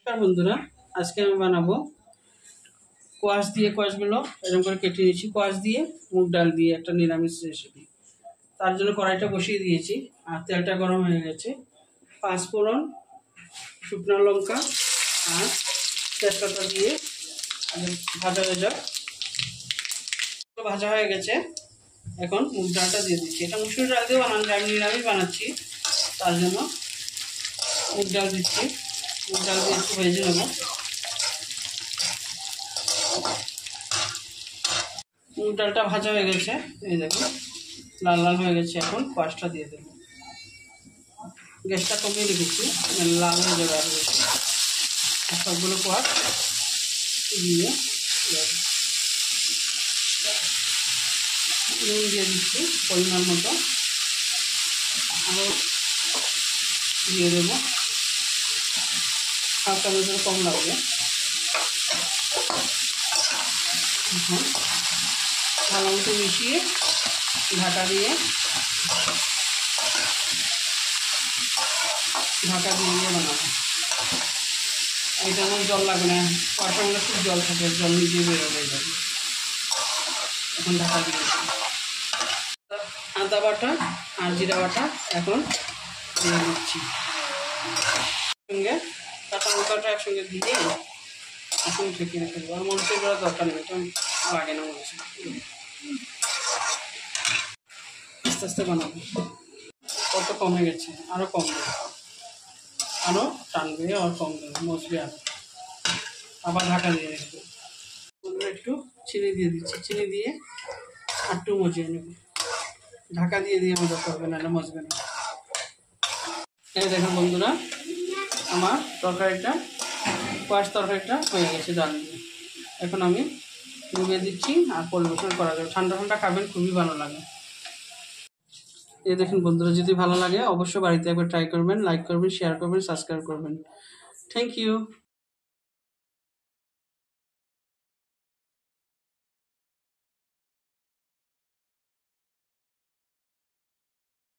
নমস্কার বন্ধুরা, আজকে আমি বানাবো কোয়াশ দিয়ে। কোয়াশগুলো এরকম করে কেটে নিয়েছি। কোয়াশ দিয়ে মুগ ডাল দিয়ে একটা নিরামিষ রেসিপি। তার জন্য কড়াইটা বসিয়ে দিয়েছি আর তেলটা গরম হয়ে গেছে। পাঁচফোড়ন, শুকনো লঙ্কা আর তেজপাতা দিয়ে ভাজা হয়ে যাক। ভাজা হয়ে গেছে, এখন মুগ ডালটা দিয়ে দিচ্ছি। এটা মুসুর ডাল দিয়ে বানানো, আমি নিরামিষ বানাচ্ছি, তার জন্য মুগ ডাল দিচ্ছি। মুগ ডাল দিয়ে একটু ভেজে নেবো। মুগ ডালটা ভাজা হয়ে গেছে, এই দেখুন লাল লাল হয়ে গেছে। এখন কোয়াশটা দিয়ে দেবো। গ্যাসটা কমিয়ে রেখেছি, লাল হয়ে যাবে আরও বেশি। সবগুলো কোয়াশ দিয়ে নুন দিয়ে দিচ্ছি পরিমাণ মতো, আরও দিয়ে দেবো। হালকা মতো কম লাগবে। এখন ভালো মতো মিশিয়ে ঢাকা দিয়ে বানাবো। এটার মধ্যে জল লাগবে না, কোয়াশের মধ্যে খুব জল থাকে, জল নিজে বেরো হয়ে যাবে। এখন ঢাকা দিয়ে আদা বাটা আর জিরা বাটা এখন দিয়ে দিচ্ছি। সঙ্গে কাঁচা লঙ্কাটা একসঙ্গে দিয়ে এখন ঢেকে রেখে দেবো। আর মরিচের গুঁড়া দরকার নেই, এটা লাগে না মরিচ। আস্তে আস্তে বানাবো। কত কমে গেছে, আরও কম দেবে, আরও টানবে আর কম দেবে, মজবে আবার ঢাকা দিয়ে রেখে একটু চিনি দিয়ে দিচ্ছি। চিনি দিয়ে একটু মজিয়ে নেব। ঢাকা দিয়ে মজা করবে না, মজবে না। এই দেখুন বন্ধুরা, আমার তরকারিটা, কোয়াশ তরকারিটা হয়ে গেছে ডাল দিয়ে। এখন আমি ডুবিয়ে দিচ্ছি আর পরিবেশন করা যাবে। ঠান্ডা ঠান্ডা খাবেন, খুবই ভালো লাগে। এই দেখুন বন্ধুরা, যদি ভালো লাগে অবশ্যই বাড়িতে একবার ট্রাই করবেন, লাইক করবেন, শেয়ার করবেন, সাবস্ক্রাইব করবেন। Thank you.